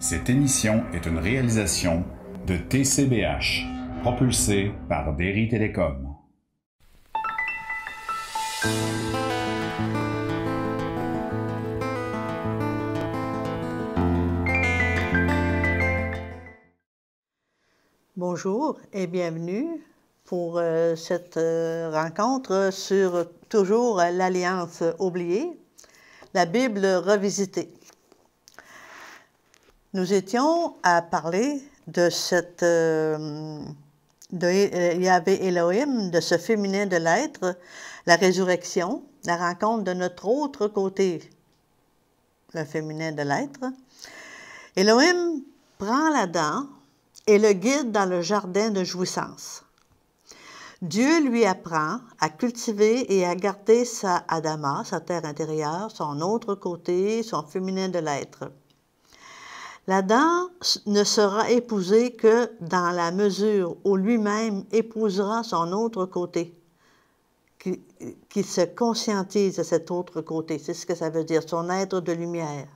Cette émission est une réalisation de TCBH, propulsée par Derry Télécom. Bonjour et bienvenue pour cette rencontre sur toujours l'Alliance oubliée, la Bible revisitée. Nous étions à parler de cette de Yahvé Elohim, de ce féminin de l'être, la résurrection, la rencontre de notre autre côté, le féminin de l'être. Elohim prend l'Adam et le guide dans le jardin de jouissance. Dieu lui apprend à cultiver et à garder sa Adama, sa terre intérieure, son autre côté, son féminin de l'être. L'Adam ne sera épousé que dans la mesure où lui-même épousera son autre côté, qui se conscientise de cet autre côté. C'est ce que ça veut dire, son être de lumière.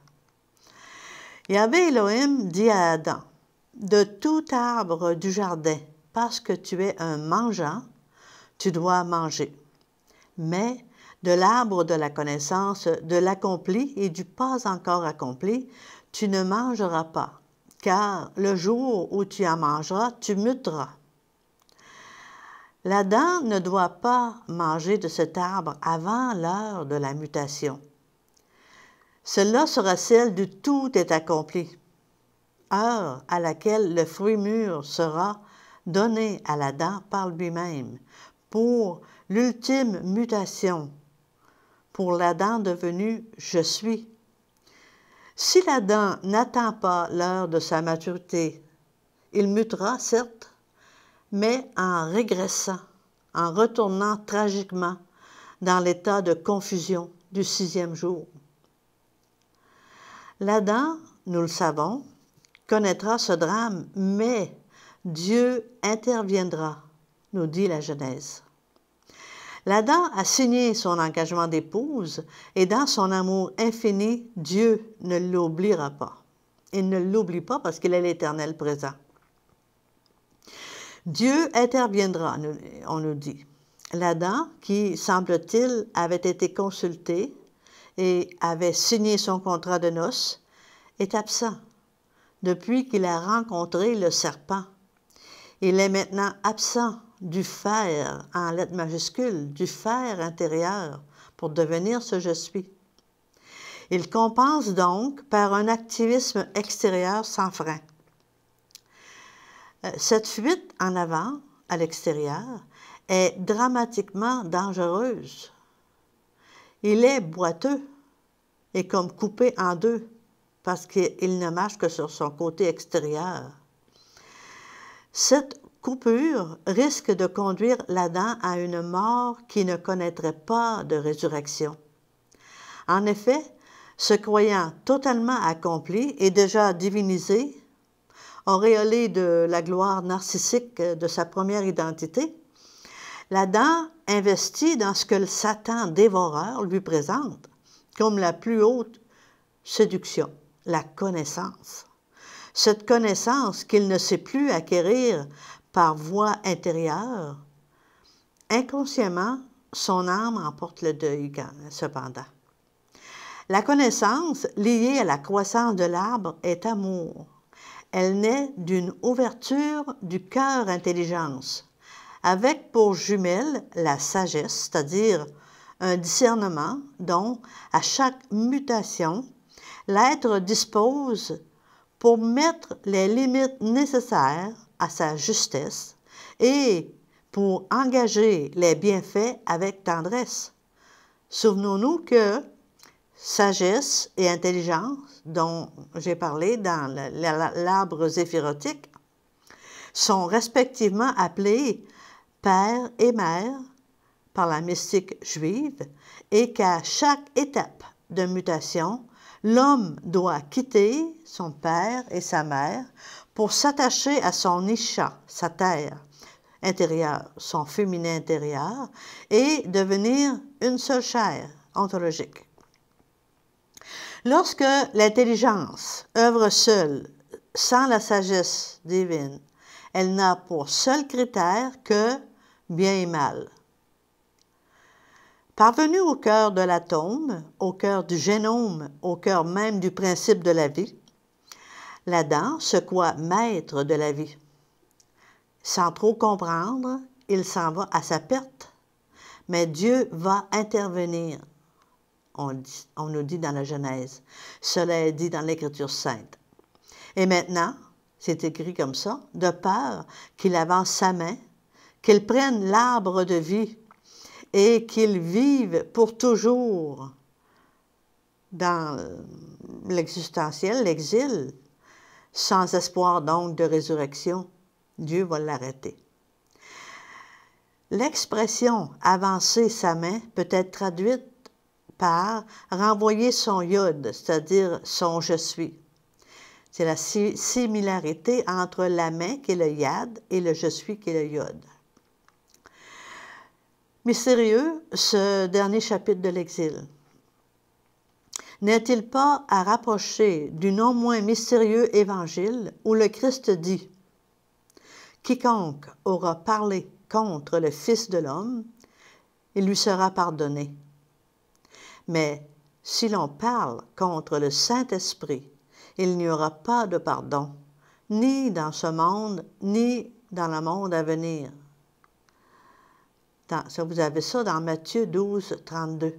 Yahvé Elohim dit à Adam, « De tout arbre du jardin, parce que tu es un mangeant, tu dois manger. Mais de l'arbre de la connaissance, de l'accompli et du pas encore accompli, tu ne mangeras pas, car le jour où tu en mangeras, tu muteras. » L'Adam ne doit pas manger de cet arbre avant l'heure de la mutation. Cela sera celle du tout est accompli, heure à laquelle le fruit mûr sera donné à l'Adam par lui-même, pour l'ultime mutation, pour l'Adam devenu « je suis ». Si l'Adam n'attend pas l'heure de sa maturité, il mutera, certes, mais en régressant, en retournant tragiquement dans l'état de confusion du 6e jour. L'Adam, nous le savons, connaîtra ce drame, mais Dieu interviendra, nous dit la Genèse. L'Adam a signé son engagement d'épouse et dans son amour infini, Dieu ne l'oubliera pas. Il ne l'oublie pas parce qu'il est l'Éternel présent. Dieu interviendra, on nous dit. L'Adam, qui, semble-t-il, avait été consulté et avait signé son contrat de noces, est absent depuis qu'il a rencontré le serpent. Il est maintenant absent du faire, en lettres majuscules, du faire intérieur, pour devenir ce « je suis ». Il compense donc par un activisme extérieur sans frein. Cette fuite en avant, à l'extérieur, est dramatiquement dangereuse. Il est boiteux et comme coupé en deux, parce qu'il ne marche que sur son côté extérieur. Cette coupure risque de conduire l'Adam à une mort qui ne connaîtrait pas de résurrection. En effet, se croyant totalement accompli et déjà divinisé, auréolé de la gloire narcissique de sa première identité, l'Adam investit dans ce que le Satan dévoreur lui présente comme la plus haute séduction, la connaissance. Cette connaissance qu'il ne sait plus acquérir par voie intérieure, inconsciemment, son âme en porte le deuil, cependant. La connaissance liée à la croissance de l'arbre est amour. Elle naît d'une ouverture du cœur intelligence, avec pour jumelle la sagesse, c'est-à-dire un discernement dont, à chaque mutation, l'être dispose pour mettre les limites nécessaires à sa justesse et pour engager les bienfaits avec tendresse. Souvenons-nous que sagesse et intelligence, dont j'ai parlé dans l'arbre zéphirotique, sont respectivement appelés père et mère par la mystique juive et qu'à chaque étape de mutation, l'homme doit quitter son père et sa mère pour s'attacher à son isha, sa terre intérieure, son féminin intérieur, et devenir une seule chair ontologique. Lorsque l'intelligence œuvre seule sans la sagesse divine. Elle n'a pour seul critère que bien et mal. Parvenue au cœur de l'atome, au cœur du génome, au cœur même du principe de la vie, l'Adam se croit maître de la vie. Sans trop comprendre, il s'en va à sa perte, mais Dieu va intervenir. On nous dit dans la Genèse. Cela est dit dans l'Écriture sainte. Et maintenant, c'est écrit comme ça, de peur qu'il avance sa main, qu'il prenne l'arbre de vie et qu'il vive pour toujours dans l'existentiel, l'exil, sans espoir donc de résurrection. Dieu va l'arrêter. L'expression « avancer sa main » peut être traduite par « renvoyer son yod », c'est-à-dire son « je suis ». C'est la similarité entre la main, qui est le yad, et le « je suis », qui est le yod. Mystérieux, ce dernier chapitre de l'Exil. N'est-il pas à rapprocher du non moins mystérieux évangile où le Christ dit « Quiconque aura parlé contre le Fils de l'homme, il lui sera pardonné. Mais si l'on parle contre le Saint-Esprit, il n'y aura pas de pardon, ni dans ce monde, ni dans le monde à venir. » Vous avez ça dans Matthieu 12, 32.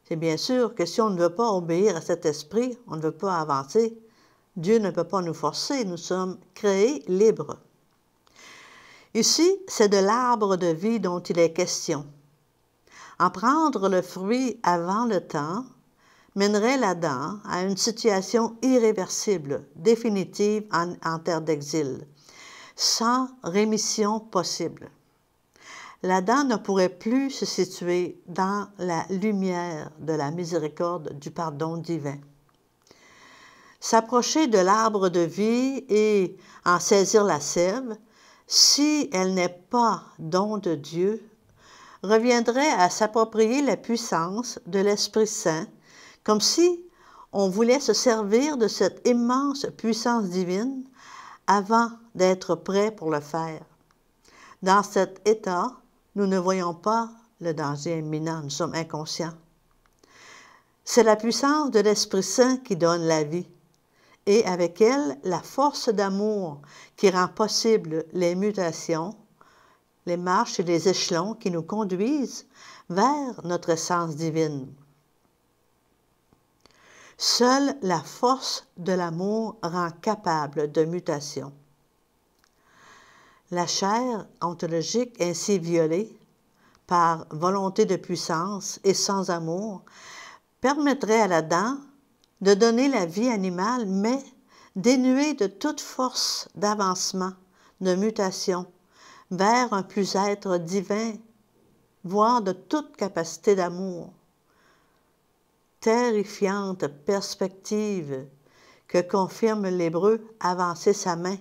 C'est bien sûr que si on ne veut pas obéir à cet esprit, on ne veut pas avancer, Dieu ne peut pas nous forcer, nous sommes créés libres. Ici, c'est de l'arbre de vie dont il est question. En prendre le fruit avant le temps mènerait l'Adam à une situation irréversible, définitive en terre d'exil, sans rémission possible. L'Adam ne pourrait plus se situer dans la lumière de la miséricorde du pardon divin. S'approcher de l'arbre de vie et en saisir la sève, si elle n'est pas don de Dieu, reviendrait à s'approprier la puissance de l'Esprit Saint, comme si on voulait se servir de cette immense puissance divine avant d'être prêt pour le faire. Dans cet état, nous ne voyons pas le danger imminent, nous sommes inconscients. C'est la puissance de l'Esprit Saint qui donne la vie, et avec elle, la force d'amour qui rend possible les mutations, les marches et les échelons qui nous conduisent vers notre essence divine. Seule la force de l'amour rend capable de mutation. La chair ontologique ainsi violée, par volonté de puissance et sans amour, permettrait à l'Adam de donner la vie animale, mais dénuée de toute force d'avancement, de mutation, vers un plus-être divin, voire de toute capacité d'amour. Terrifiante perspective que confirme l'hébreu « avancer sa main »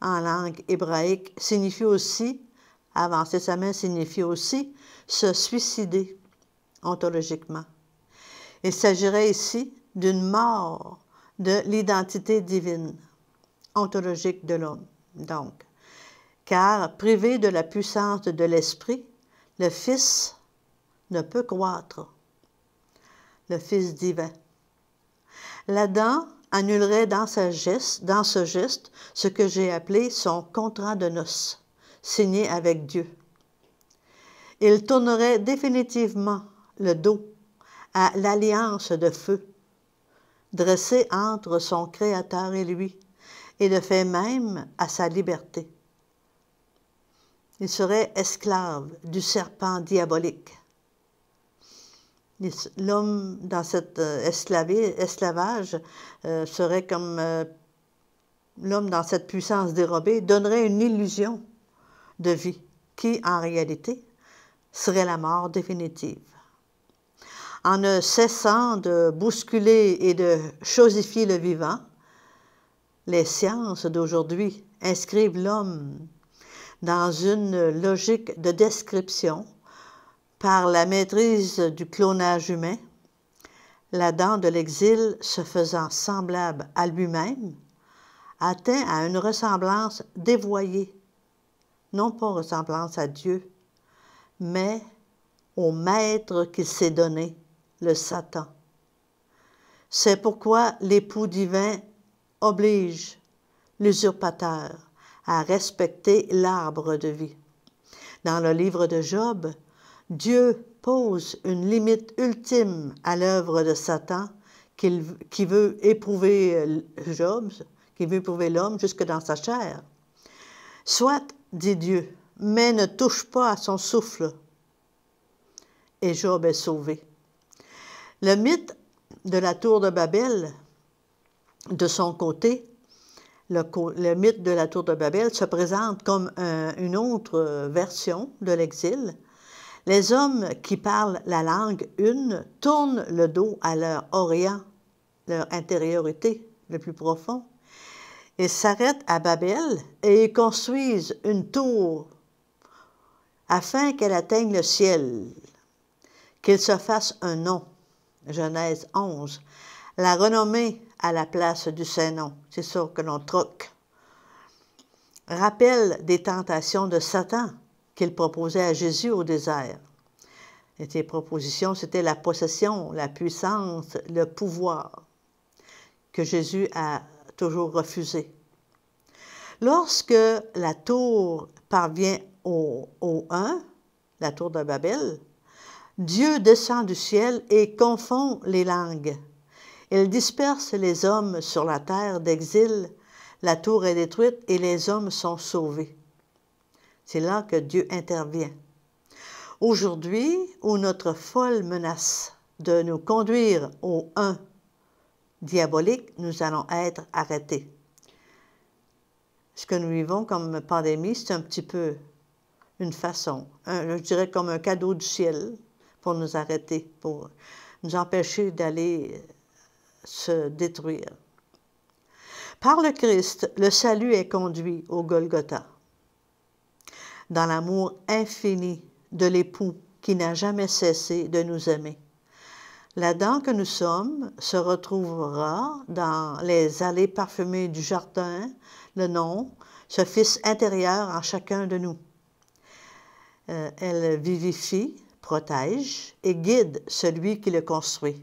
en langue hébraïque signifie aussi, avancer sa main signifie aussi se suicider ontologiquement. Il s'agirait ici d'une mort de l'identité divine, ontologique de l'homme, donc. Car, privé de la puissance de l'Esprit, le Fils ne peut croître, le Fils divin. L'Adam annulerait dans ce geste ce que j'ai appelé son contrat de noces, signé avec Dieu. Il tournerait définitivement le dos à l'alliance de feu, dressée entre son Créateur et lui, et de fait même à sa liberté. Il serait esclave du serpent diabolique. L'homme dans cet esclavage serait comme l'homme dans cette puissance dérobée, donnerait une illusion de vie qui, en réalité, serait la mort définitive. En ne cessant de bousculer et de chosifier le vivant, les sciences d'aujourd'hui inscrivent l'homme dans une logique de description par la maîtrise du clonage humain, l'Adam de l'exil se faisant semblable à lui-même atteint à une ressemblance dévoyée, non pas ressemblance à Dieu, mais au maître qu'il s'est donné, le Satan. C'est pourquoi l'époux divin oblige l'usurpateur à respecter l'arbre de vie. Dans le livre de Job, Dieu pose une limite ultime à l'œuvre de Satan qui veut éprouver Job, qui veut éprouver l'homme jusque dans sa chair. Soit, dit Dieu, mais ne touche pas à son souffle. Et Job est sauvé. Le mythe de la tour de Babel, de son côté, le mythe de la tour de Babel se présente comme une autre version de l'exil. Les hommes qui parlent la langue une tournent le dos à leur orient, leur intériorité le plus profond. Ils s'arrêtent à Babel et ils construisent une tour afin qu'elle atteigne le ciel, qu'il se fasse un nom. Genèse 11. La renommée à la place du Saint-Nom, c'est ça que l'on troque. Rappel des tentations de Satan qu'il proposait à Jésus au désert. Et ces propositions, c'était la possession, la puissance, le pouvoir, que Jésus a toujours refusé. Lorsque la tour parvient au 1, la tour de Babel, Dieu descend du ciel et confond les langues. Il disperse les hommes sur la terre d'exil, la tour est détruite et les hommes sont sauvés. C'est là que Dieu intervient. Aujourd'hui, où notre folle menace de nous conduire au 1 diabolique, nous allons être arrêtés. Ce que nous vivons comme pandémie, c'est un petit peu une façon, je dirais comme un cadeau du ciel pour nous arrêter, pour nous empêcher d'aller se détruire. Par le Christ, le salut est conduit au Golgotha, dans l'amour infini de l'époux qui n'a jamais cessé de nous aimer. L'Adam que nous sommes se retrouvera dans les allées parfumées du jardin, le nom, ce Fils intérieur en chacun de nous. Elle vivifie, protège et guide celui qui le construit.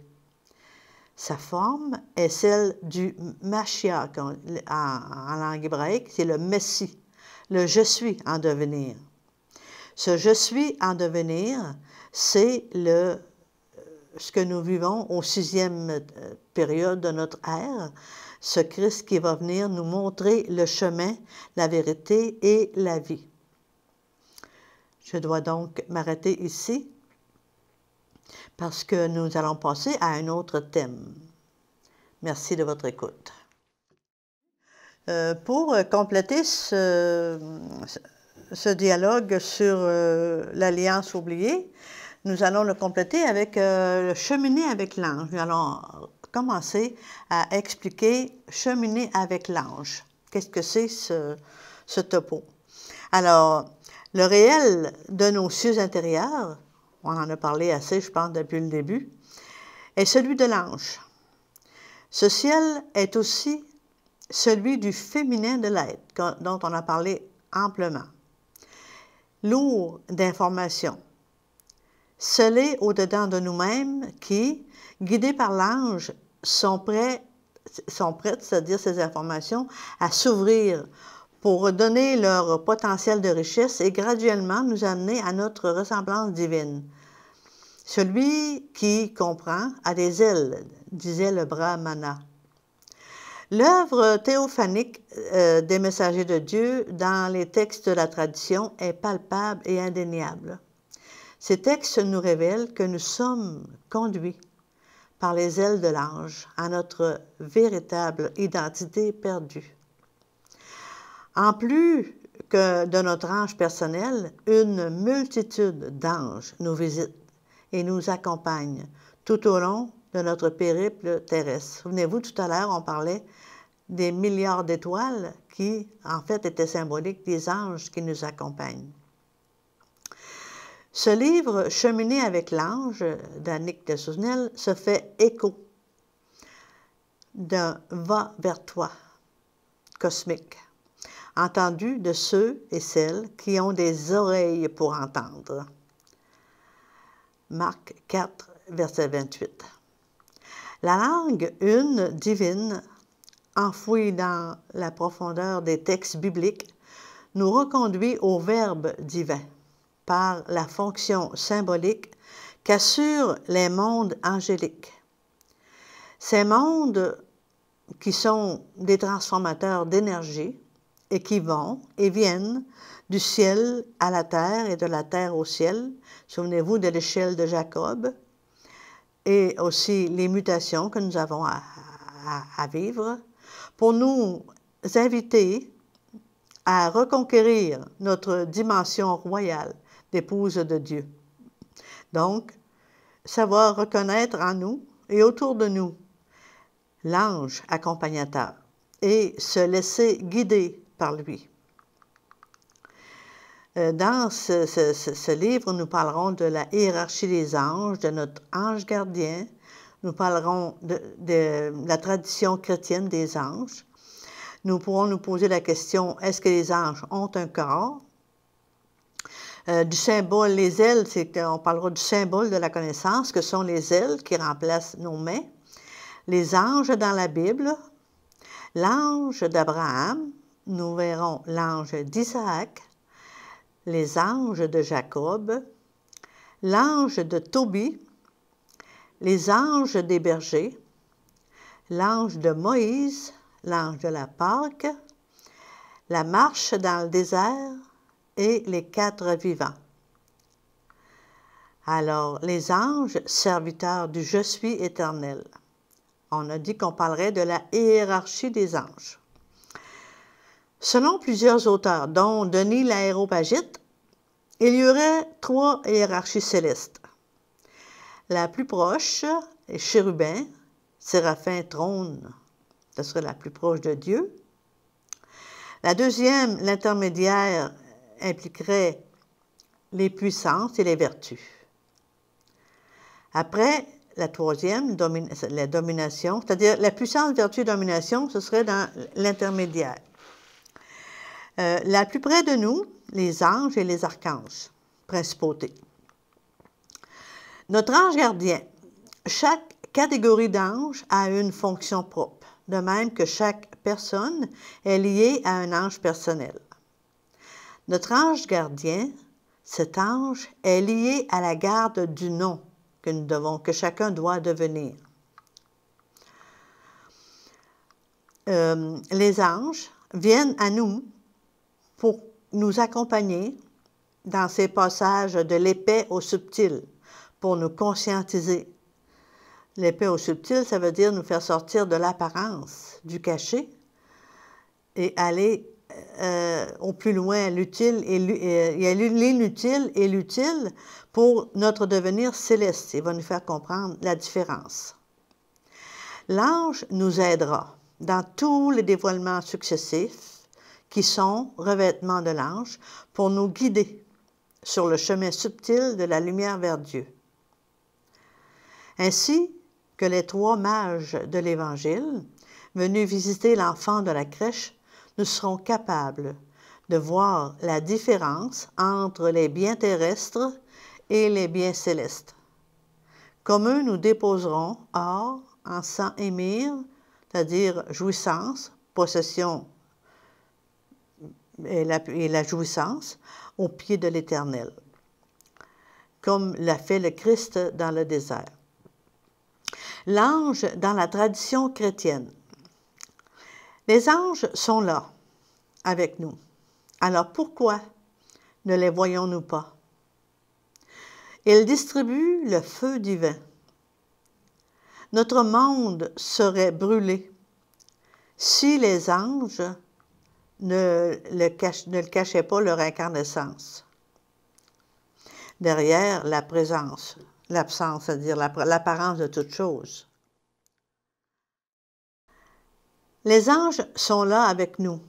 Sa forme est celle du Mashiach en langue hébraïque, c'est le Messie, le « je suis » en devenir. Ce « je suis » en devenir, c'est ce que nous vivons au 6e période de notre ère, ce Christ qui va venir nous montrer le chemin, la vérité et la vie. Je dois donc m'arrêter ici parce que nous allons passer à un autre thème. Merci de votre écoute. Pour compléter ce dialogue sur l'Alliance oubliée, nous allons le compléter avec le cheminer avec l'ange. Nous allons commencer à expliquer cheminer avec l'ange. Qu'est-ce que c'est ce topo? Alors, le réel de nos cieux intérieurs, on en a parlé assez, je pense, depuis le début, est celui de l'ange. Ce ciel est aussi celui du féminin de l'être, dont on a parlé amplement. Lourd d'informations, scellés au-dedans de nous-mêmes qui, guidés par l'ange, sont prêtes, c'est-à-dire ces informations, à s'ouvrir pour donner leur potentiel de richesse et graduellement nous amener à notre ressemblance divine. Celui qui comprend a des ailes, disait le Brahmana. L'œuvre théophanique des messagers de Dieu dans les textes de la tradition est palpable et indéniable. Ces textes nous révèlent que nous sommes conduits par les ailes de l'ange à notre véritable identité perdue. En plus que de notre ange personnel, une multitude d'anges nous visitent et nous accompagnent tout au long de notre périple terrestre. Souvenez-vous, tout à l'heure, on parlait des milliards d'étoiles qui, en fait, étaient symboliques des anges qui nous accompagnent. Ce livre, Cheminer avec l'ange, d'Annick de Souzenel, se fait écho d'un « va vers toi » cosmique, entendue de ceux et celles qui ont des oreilles pour entendre. Marc 4, verset 28. La langue une divine, enfouie dans la profondeur des textes bibliques, nous reconduit au Verbe divin par la fonction symbolique qu'assurent les mondes angéliques. Ces mondes qui sont des transformateurs d'énergie et qui vont et viennent du ciel à la terre et de la terre au ciel. Souvenez-vous de l'échelle de Jacob et aussi les mutations que nous avons à vivre pour nous inviter à reconquérir notre dimension royale d'épouse de Dieu. Donc, savoir reconnaître en nous et autour de nous l'ange accompagnateur et se laisser guider par lui. Dans ce livre, nous parlerons de la hiérarchie des anges, de notre ange gardien. Nous parlerons de la tradition chrétienne des anges. Nous pourrons nous poser la question, est-ce que les anges ont un corps? Du symbole, les ailes, on parlera du symbole de la connaissance, que sont les ailes qui remplacent nos mains. Les anges dans la Bible, l'ange d'Abraham, nous verrons l'ange d'Isaac, les anges de Jacob, l'ange de Tobie, les anges des bergers, l'ange de Moïse, l'ange de la Pâque, la marche dans le désert et les 4 vivants. Alors, les anges, serviteurs du « Je suis éternel ». On a dit qu'on parlerait de la hiérarchie des anges. Selon plusieurs auteurs, dont Denis l'Aréopagite, il y aurait 3 hiérarchies célestes. La plus proche est chérubin, séraphin, trône, ce serait la plus proche de Dieu. La deuxième, l'intermédiaire, impliquerait les puissances et les vertus. Après, la troisième, la domination, c'est-à-dire la puissance, vertu et domination, ce serait dans l'intermédiaire. La plus près de nous, les anges et les archanges, principautés. Notre ange gardien, chaque catégorie d'ange a une fonction propre, de même que chaque personne est liée à un ange personnel. Notre ange gardien, cet ange, est lié à la garde du nom que chacun doit devenir. Les anges viennent à nous pour nous accompagner dans ces passages de l'épais au subtil, pour nous conscientiser. L'épais au subtil, ça veut dire nous faire sortir de l'apparence, du cachet, et aller au plus loin, l'utile et l'inutile et l'utile pour notre devenir céleste. Il va nous faire comprendre la différence. L'ange nous aidera dans tous les dévoilements successifs qui sont revêtements de l'ange pour nous guider sur le chemin subtil de la lumière vers Dieu. Ainsi que les 3 mages de l'Évangile, venus visiter l'enfant de la crèche, nous serons capables de voir la différence entre les biens terrestres et les biens célestes. Comme eux, nous déposerons or, encens et myrrhe, c'est-à-dire jouissance, possession et la jouissance, aux pieds de l'Éternel, comme l'a fait le Christ dans le désert. L'ange dans la tradition chrétienne. Les anges sont là, avec nous. Alors pourquoi ne les voyons-nous pas? Ils distribuent le feu divin. Notre monde serait brûlé si les anges ne le cachaient pas leur incandescence. Derrière la présence, l'absence, c'est-à-dire l'apparence de toute chose. Les anges sont là avec nous.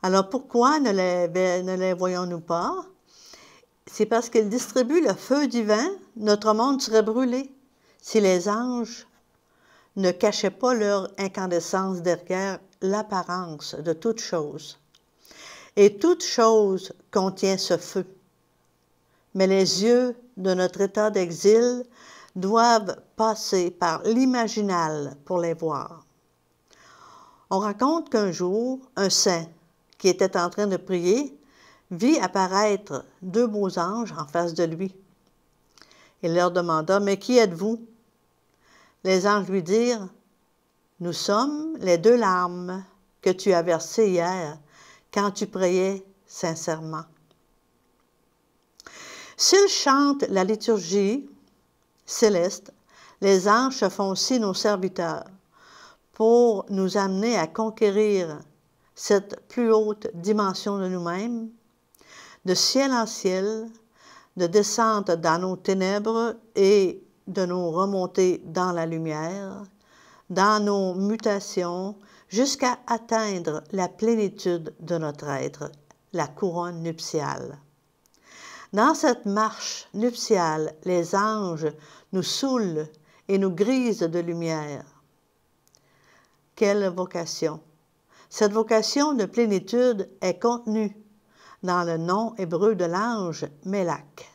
Alors pourquoi ne les voyons-nous pas? C'est parce qu'ils distribuent le feu divin, notre monde serait brûlé si les anges ne cachaient pas leur incandescence derrière l'apparence de toute chose. Et toute chose contient ce feu. Mais les yeux de notre état d'exil doivent passer par l'imaginal pour les voir. On raconte qu'un jour, un saint qui était en train de prier vit apparaître 2 beaux anges en face de lui. Il leur demanda « Mais qui êtes-vous? » Les anges lui dirent « Nous sommes les 2 larmes que tu as versées hier quand tu priais sincèrement. » S'ils chantent la liturgie céleste, les anges se font aussi nos serviteurs pour nous amener à conquérir cette plus haute dimension de nous-mêmes, de ciel en ciel, de descente dans nos ténèbres et de nous remonter dans la lumière, dans nos mutations, jusqu'à atteindre la plénitude de notre être, la couronne nuptiale. Dans cette marche nuptiale, les anges nous saoulent et nous grisent de lumière. Quelle vocation! Cette vocation de plénitude est contenue dans le nom hébreu de l'ange Mélak,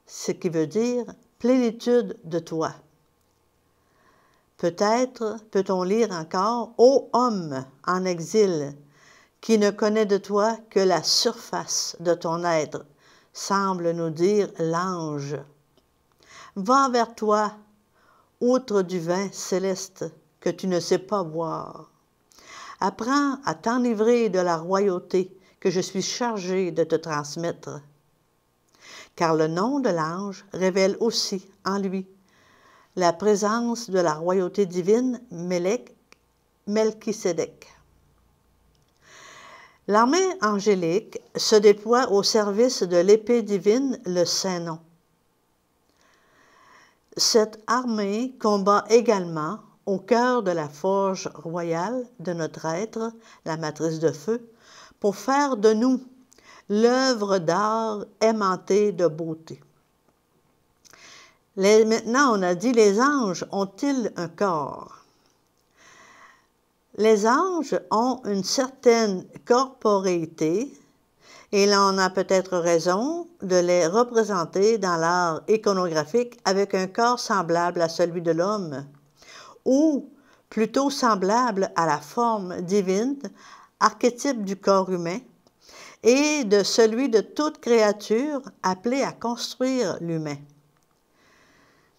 ce qui veut dire « plénitude de toi ». Peut-être peut-on lire encore « Ô homme en exil, qui ne connaît de toi que la surface de ton être », semble nous dire l'ange. Va vers toi, outre du vin céleste que tu ne sais pas boire. Apprends à t'enivrer de la royauté que je suis chargé de te transmettre. Car le nom de l'ange révèle aussi en lui la présence de la royauté divine Melchisédek. L'armée angélique se déploie au service de l'épée divine, le Saint-Nom. Cette armée combat également au cœur de la forge royale de notre être, la matrice de feu, pour faire de nous l'œuvre d'art aimantée de beauté. Maintenant, on a dit, les anges ont-ils un corps? Les anges ont une certaine corporéité et l'on a peut-être raison de les représenter dans l'art iconographique avec un corps semblable à celui de l'homme, ou plutôt semblable à la forme divine, archétype du corps humain, et de celui de toute créature appelée à construire l'humain.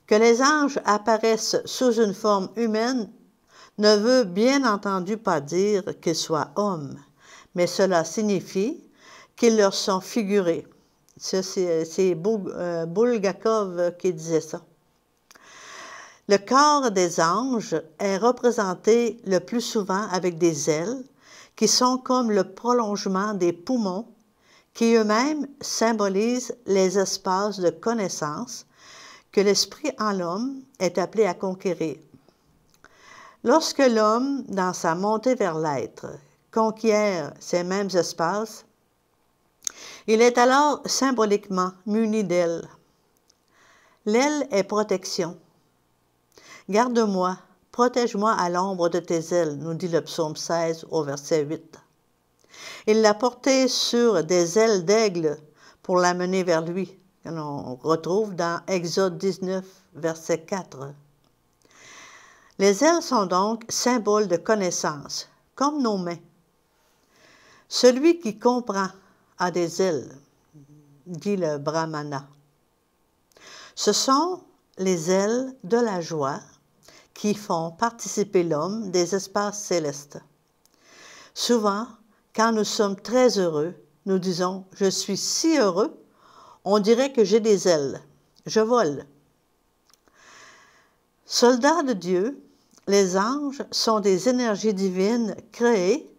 Que les anges apparaissent sous une forme humaine ne veut bien entendu pas dire qu'ils soient hommes, mais cela signifie qu'ils leur sont figurés. C'est Bulgakov qui disait ça. Le corps des anges est représenté le plus souvent avec des ailes qui sont comme le prolongement des poumons qui eux-mêmes symbolisent les espaces de connaissance que l'esprit en l'homme est appelé à conquérir. Lorsque l'homme, dans sa montée vers l'être, conquiert ces mêmes espaces, il est alors symboliquement muni d'ailes. L'aile est protection. Garde-moi, protège-moi à l'ombre de tes ailes, nous dit le psaume 16 au verset 8. Il l'a porté sur des ailes d'aigle pour l'amener vers lui, que l'on retrouve dans Exode 19, verset 4. Les ailes sont donc symboles de connaissance, comme nos mains. Celui qui comprend a des ailes, dit le Brahmana. Ce sont les ailes de la joie qui font participer l'homme des espaces célestes. Souvent, quand nous sommes très heureux, nous disons « je suis si heureux », on dirait que j'ai des ailes, je vole. Soldats de Dieu, les anges sont des énergies divines créées,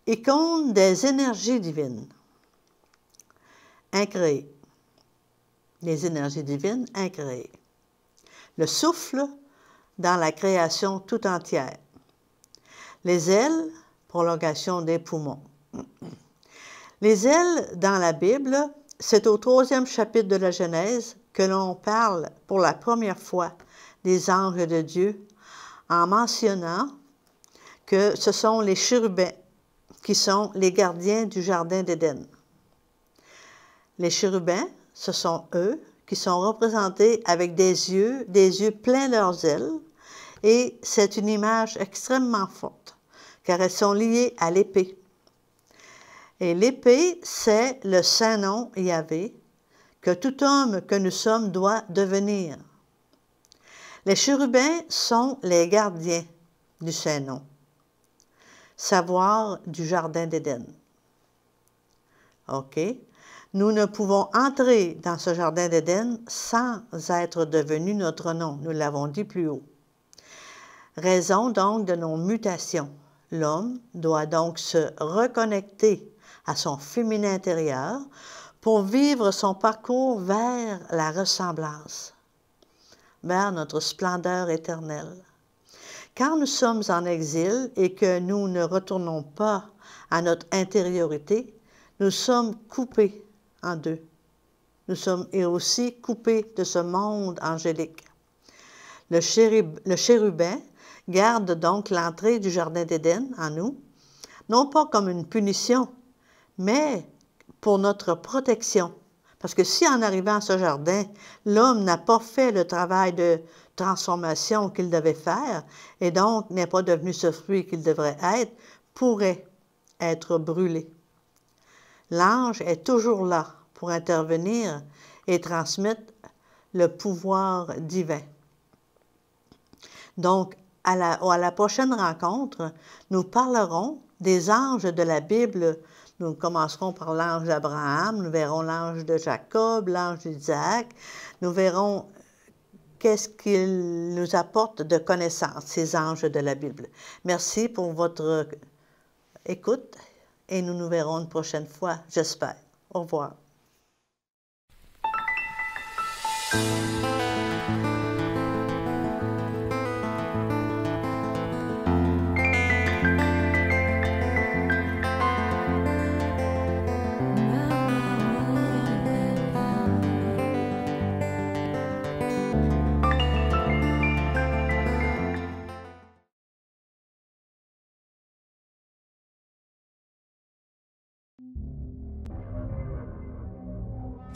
icônes des énergies divines, incréées. Les énergies divines incréées. Le souffle dans la création tout entière. Les ailes, prolongation des poumons. Les ailes dans la Bible, c'est au 3e chapitre de la Genèse que l'on parle pour la première fois des anges de Dieu en mentionnant que ce sont les chérubins qui sont les gardiens du Jardin d'Éden. Les chérubins, ce sont eux qui sont représentés avec des yeux pleins de leurs ailes, et c'est une image extrêmement forte, car elles sont liées à l'épée. Et l'épée, c'est le Saint-Nom Yahvé, que tout homme que nous sommes doit devenir. Les chérubins sont les gardiens du Saint-Nom, savoir du Jardin d'Éden. OK? Nous ne pouvons entrer dans ce Jardin d'Éden sans être devenu notre nom. Nous l'avons dit plus haut. Raison donc de nos mutations. L'homme doit donc se reconnecter à son féminin intérieur pour vivre son parcours vers la ressemblance, vers notre splendeur éternelle. Quand nous sommes en exil et que nous ne retournons pas à notre intériorité, nous sommes coupés en deux. Nous sommes aussi coupés de ce monde angélique. Le chérubin garde donc l'entrée du Jardin d'Éden en nous, non pas comme une punition, mais pour notre protection. Parce que si en arrivant à ce jardin, l'homme n'a pas fait le travail de transformation qu'il devait faire, et donc n'est pas devenu ce fruit qu'il devrait être, pourrait être brûlé. L'ange est toujours là pour intervenir et transmettre le pouvoir divin. Donc, à la prochaine rencontre, nous parlerons des anges de la Bible. Nous commencerons par l'ange d'Abraham, nous verrons l'ange de Jacob, l'ange d'Isaac. Nous verrons qu'est-ce qu'ils nous apportent de connaissances, ces anges de la Bible. Merci pour votre écoute et nous nous verrons une prochaine fois, j'espère. Au revoir.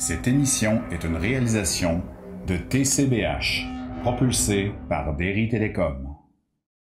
Cette émission est une réalisation de TCBH, propulsée par Derry Télécom.